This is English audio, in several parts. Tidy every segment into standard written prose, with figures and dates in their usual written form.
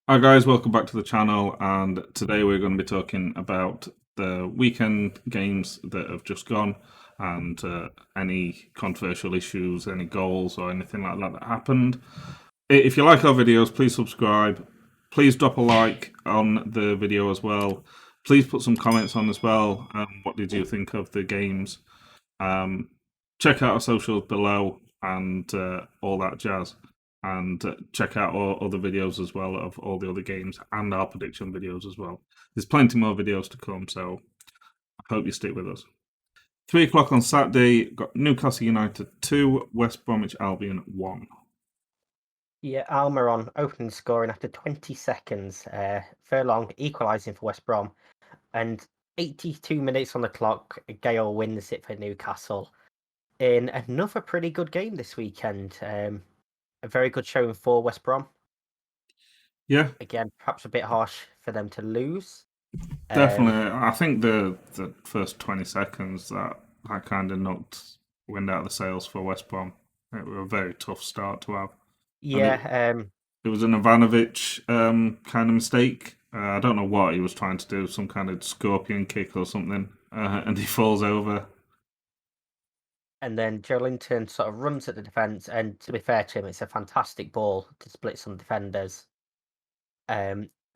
Hi guys, welcome back to the channel, and today we're going to be talking about the weekend games that have just gone and any controversial issues, any goals or anything like that that happened. If you like our videos, please subscribe. Please drop a like on the video as well. Please put some comments on as well. What did you think of the games? Um, Check out our socials below and all that jazz. And check out all other videos as well of all the other games and our prediction videos as well. There's plenty more videos to come, so I hope you stick with us. 3 o'clock on Saturday, got Newcastle United 2, West Bromwich Albion 1. Yeah, Almo on opening scoring after 20 seconds. Furlong equalising for West Brom. And 82 minutes on the clock, Gale wins it for Newcastle. In another pretty good game this weekend. A very good showing for West Brom. Yeah, Again, perhaps a bit harsh for them to lose. definitely. I think the first 20 seconds that kind of knocked wind out of the sails for West Brom. It was a very tough start to have. And Yeah, it was an Ivanovic kind of mistake. I don't know what he was trying to do, some kind of scorpion kick or something, and he falls over. and then Joe Linton sort of runs at the defence, and to be fair to him, it's a fantastic ball to split some defenders.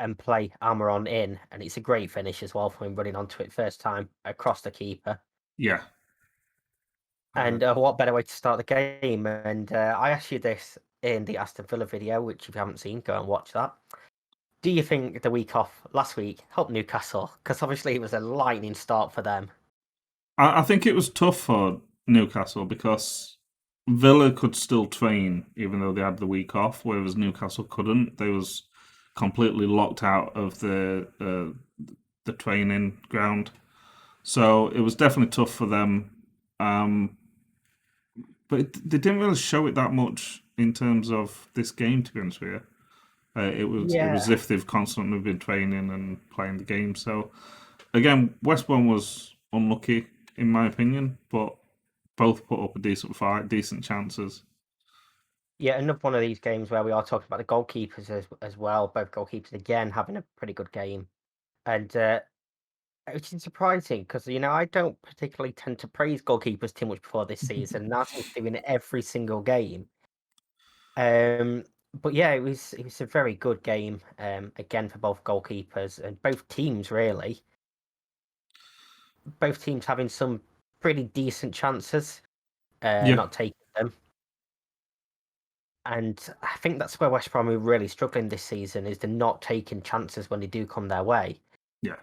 And play Almiron in, and it's a great finish as well for him running onto it first time across the keeper. Yeah. And what better way to start the game? And I asked you this in the Aston Villa video, which if you haven't seen, go and watch that. Do you think the week off last week helped Newcastle? Because obviously it was a lightning start for them. I think it was tough for Newcastle because Villa could still train even though they had the week off, whereas Newcastle couldn't. They was completely locked out of the training ground, so it was definitely tough for them. Um, they didn't really show it that much in terms of this game. To be honest with you, it was as Yeah, if they've constantly been training and playing the game. So again, West Brom was unlucky in my opinion, but both put up a decent fight, decent chances. yeah, another one of these games where we are talking about the goalkeepers as well. Both goalkeepers again having a pretty good game, and which is surprising because I don't particularly tend to praise goalkeepers too much before this season. Now seems to be in every single game. Um, but yeah, it was a very good game. Again for both goalkeepers and both teams really. Both teams having some pretty decent chances, Yeah, not taking them. And I think that's where West Brom are really struggling this season is they're not taking chances when they do come their way. yeah,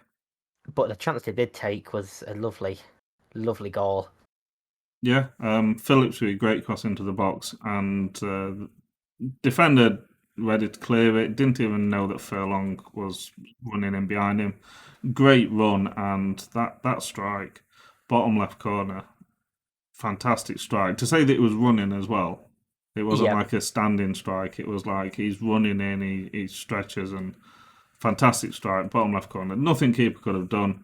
But the chance they did take was a lovely, lovely goal. yeah. Phillips with a great cross into the box, and defender ready to clear it. Didn't even know that Furlong was running in behind him. Great run, and that strike, bottom left corner, fantastic strike. To say that it was running as well, it wasn't Yep. like a standing strike. It was like he's running in, he stretches, and fantastic strike, bottom left corner. Nothing keeper could have done.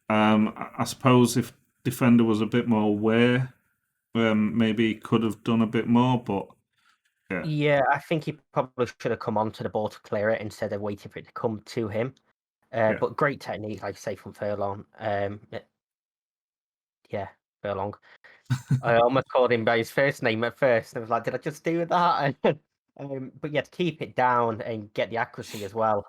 I suppose if defender was a bit more aware, maybe he could have done a bit more. But yeah, Yeah, I think he probably should have come onto the ball to clear it instead of waiting for it to come to him. yeah, But great technique, like I say, from Furlong. Yeah, Furlong. I almost called him by his first name at first. I was like, did I just do that? But yeah, to keep it down and get the accuracy as well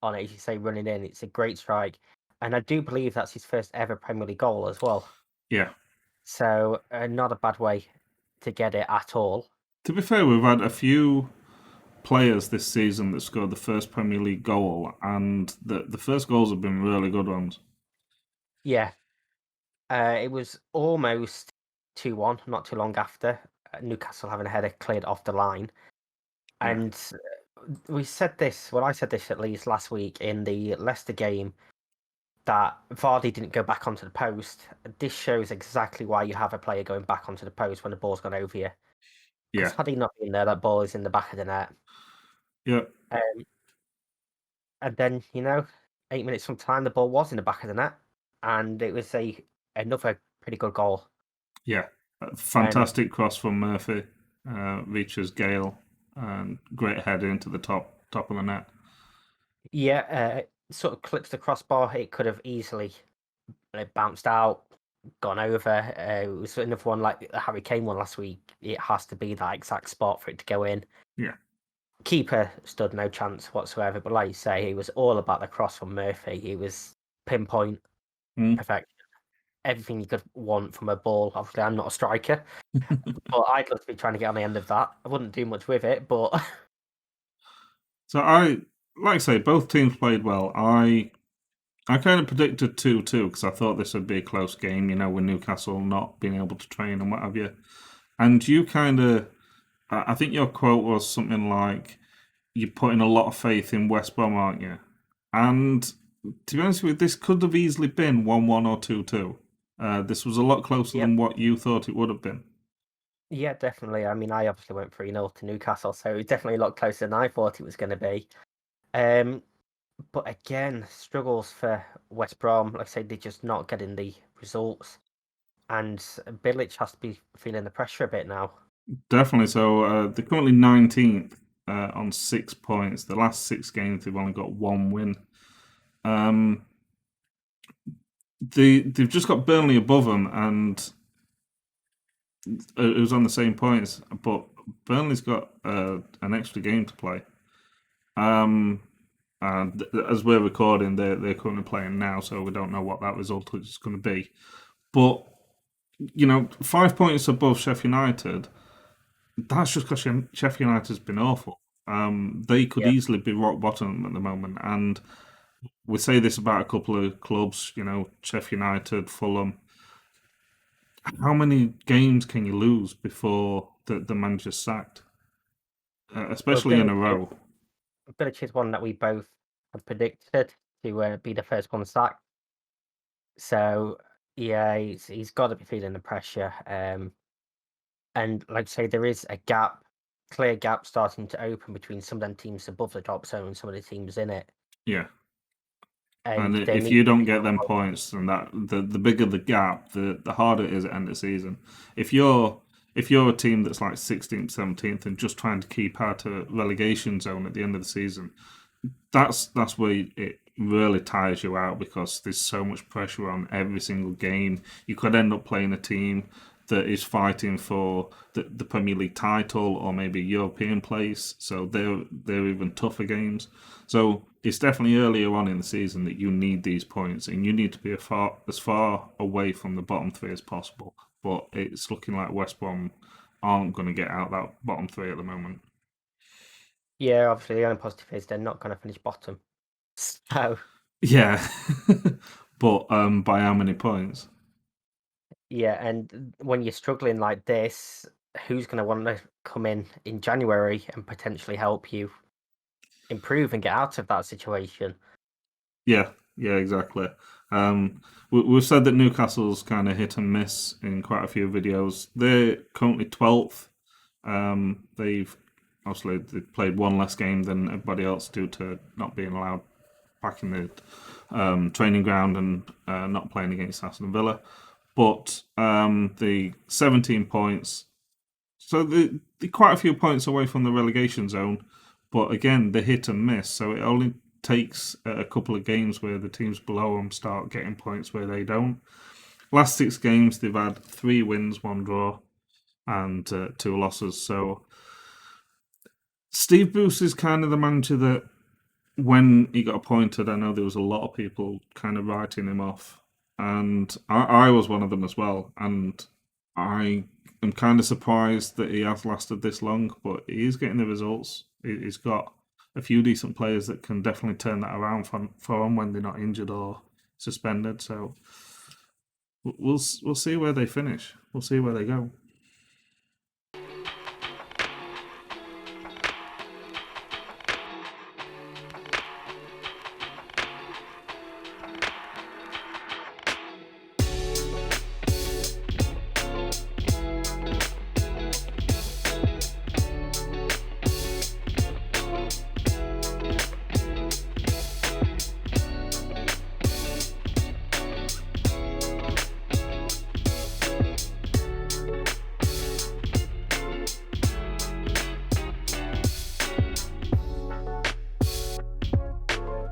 on it, as you say, running in, it's a great strike. And I do believe that's his first ever Premier League goal as well. yeah. So not a bad way to get it at all. To be fair, we've had a few players this season that scored the first Premier League goal, and the first goals have been really good ones. Yeah, it was almost 2-1 not too long after. Newcastle having a header cleared off the line. Yeah, And we said this, well, I said this at least last week in the Leicester game, that Vardy didn't go back onto the post. This shows exactly why you have a player going back onto the post when the ball's gone over you. Because yeah, had he not been there, that ball is in the back of the net. yeah, Um, and then, 8 minutes from time, the ball was in the back of the net. And it was another pretty good goal. yeah. And Fantastic cross from Murphy, reaches Gale, and great header into the top of the net. Yeah, sort of clips the crossbar. It could have easily bounced out, gone over. It was another one like the Harry Kane one last week. It has to be that exact spot for it to go in. Yeah. Keeper stood no chance whatsoever. But like you say, he was all about the cross from Murphy. He was pinpoint, Mm. perfection. Everything you could want from a ball. Obviously, I'm not a striker, but I'd love to be trying to get on the end of that. I wouldn't do much with it, but So like I say, both teams played well. I kind of predicted 2-2 because I thought this would be a close game, with Newcastle not being able to train and what have you. And you kind of, I think your quote was something like, "You're putting a lot of faith in West Brom, aren't you?" And to be honest with you, this could have easily been 1-1 or 2-2. This was a lot closer yeah, than what you thought it would have been. yeah, definitely. I mean, I obviously went 3-0 to Newcastle, so it was definitely a lot closer than I thought it was going to be. Um, but again, struggles for West Brom. Like I say, they're just not getting the results, and Bilic has to be feeling the pressure a bit now. Definitely. So they're currently 19th on 6 points. The last 6 games, they've only got one win. Um, they've just got Burnley above them, and it was on the same points. But Burnley's got an extra game to play. Um, and as we're recording, they're currently playing now, so we don't know what that result is going to be. But 5 points above Sheffield United. That's just because Sheffield United's been awful. They could Yeah, easily be rock bottom at the moment, and we say this about a couple of clubs. Sheffield United, Fulham. How many games can you lose before the manager's sacked? well, Especially in a row. Bilic is one that we both had predicted to be the first one sacked. So yeah, he's got to be feeling the pressure. And like I say, there is a gap, clear gap starting to open between some of them teams above the top zone and some of the teams in it. Yeah. And And they if need you to don't pick get up them points. points, then the bigger the gap, the harder it is at end of season. If you're a team that's like 16th, 17th, and just trying to keep out of relegation zone at the end of the season, that's where it really tires you out because there's so much pressure on every single game. You could end up playing a team that is fighting for the Premier League title or maybe European place, so they're even tougher games. So it's definitely earlier on in the season that you need these points and you need to be as far away from the bottom three as possible. But it's looking like West Brom aren't going to get out that bottom three at the moment. Yeah, obviously the only positive is they're not going to finish bottom. So Yeah, but by how many points? yeah, and when you're struggling like this, who's going to want to come in January and potentially help you improve and get out of that situation? Yeah, yeah, exactly. We've said that Newcastle's kind of hit and miss in quite a few videos. They're currently 12th. They've obviously they played one less game than everybody else due to not being allowed back in the training ground and not playing against Aston Villa. But the 17 points, so they're quite a few points away from the relegation zone. But again, they hit and miss. So it only takes a couple of games where the teams below them start getting points where they don't. Last 6 games, they've had 3 wins, 1 draw, and 2 losses. So Steve Bruce is kind of the manager that when he got appointed, I know there was a lot of people kind of writing him off, and I was one of them as well. And I am kind of surprised that he has lasted this long, but he is getting the results. He's got a few decent players that can definitely turn that around for him when they're not injured or suspended. So we'll see where they finish. We'll see where they go.